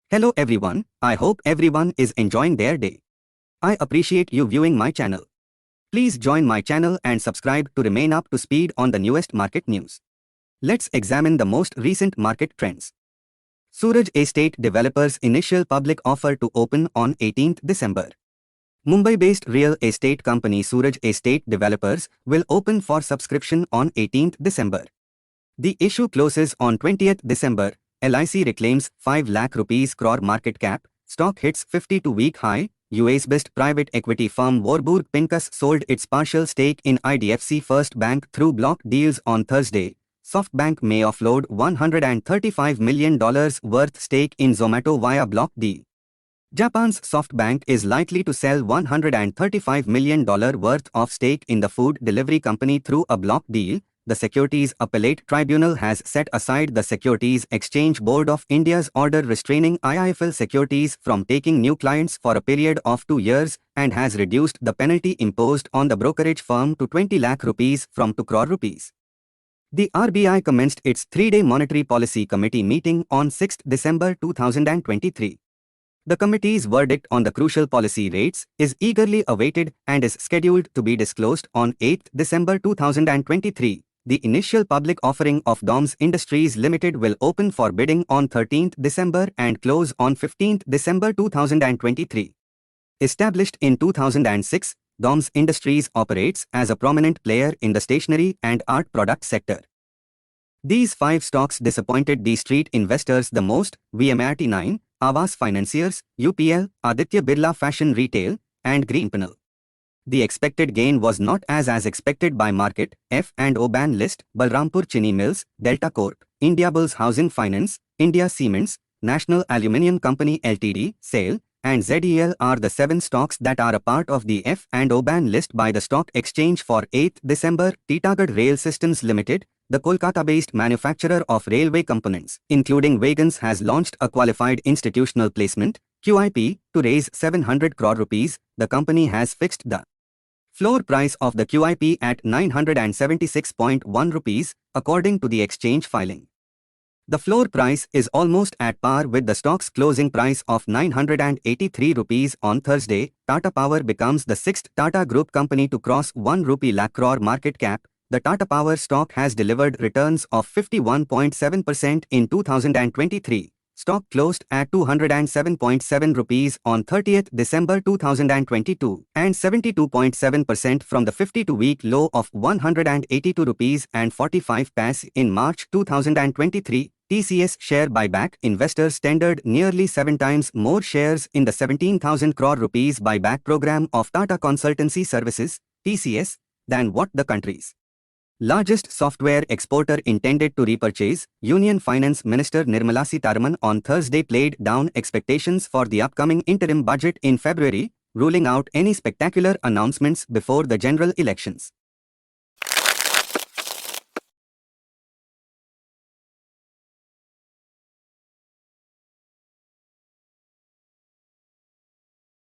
Hello everyone, I hope everyone is enjoying their day. I appreciate you viewing my channel. Please join my channel and subscribe to remain up to speed on the newest market news. Let's examine the most recent market trends. Suraj Estate Developers' initial public offer to open on 18th December. Mumbai-based real estate company Suraj Estate Developers will open for subscription on 18th December. The issue closes on 20th December. LIC reclaims 5 lakh rupees crore market cap, stock hits 52-week high. US-based private equity firm Warburg Pincus sold its partial stake in IDFC First Bank through block deals on Thursday. SoftBank may offload $135 million worth stake in Zomato via block deal. Japan's SoftBank is likely to sell $135 million worth of stake in the food delivery company through a block deal. The Securities Appellate Tribunal has set aside the Securities Exchange Board of India's order restraining IIFL Securities from taking new clients for a period of 2 years and has reduced the penalty imposed on the brokerage firm to 20 lakh rupees from 2 crore rupees. The RBI commenced its 3-day Monetary Policy Committee meeting on 6 December 2023. The committee's verdict on the crucial policy rates is eagerly awaited and is scheduled to be disclosed on 8 December 2023. The initial public offering of DOMS Industries Limited will open for bidding on 13th December and close on 15th December 2023. Established in 2006, DOMS Industries operates as a prominent player in the stationery and art product sector. These 5 stocks disappointed the street investors the most: VMRT9, Aavas Financiers, UPL, Aditya Birla Fashion Retail, and Greenpanel. The expected gain was not as expected by market. F&O ban list: Balrampur Chini Mills, Delta Corp, Indiabulls Housing Finance, India Cements, National Aluminium Company Ltd, SAIL, and ZEL are the 7 stocks that are a part of the F&O ban list by the stock exchange for 8th December. Titagarh Rail Systems Limited, the Kolkata-based manufacturer of railway components, including wagons, has launched a qualified institutional placement (QIP) to raise 700 crore rupees. The company has fixed the floor price of the QIP at 976.1 rupees, according to the exchange filing. The floor price is almost at par with the stock's closing price of 983 rupees on Thursday. Tata Power becomes the 6th Tata Group company to cross 1 rupee lakh crore market cap. The Tata Power stock has delivered returns of 51.7% in 2023. Stock closed at 207.7 rupees on 30th December 2022 and 72.7% from the 52-week low of 182 rupees and 45 paise in March 2023. TCS share buyback: investors tendered nearly 7 times more shares in the 17,000 crore rupees buyback program of Tata Consultancy Services (TCS) than what the country's largest software exporter intended to repurchase. Union Finance Minister Nirmala Sitharaman on Thursday played down expectations for the upcoming interim budget in February, ruling out any spectacular announcements before the general elections.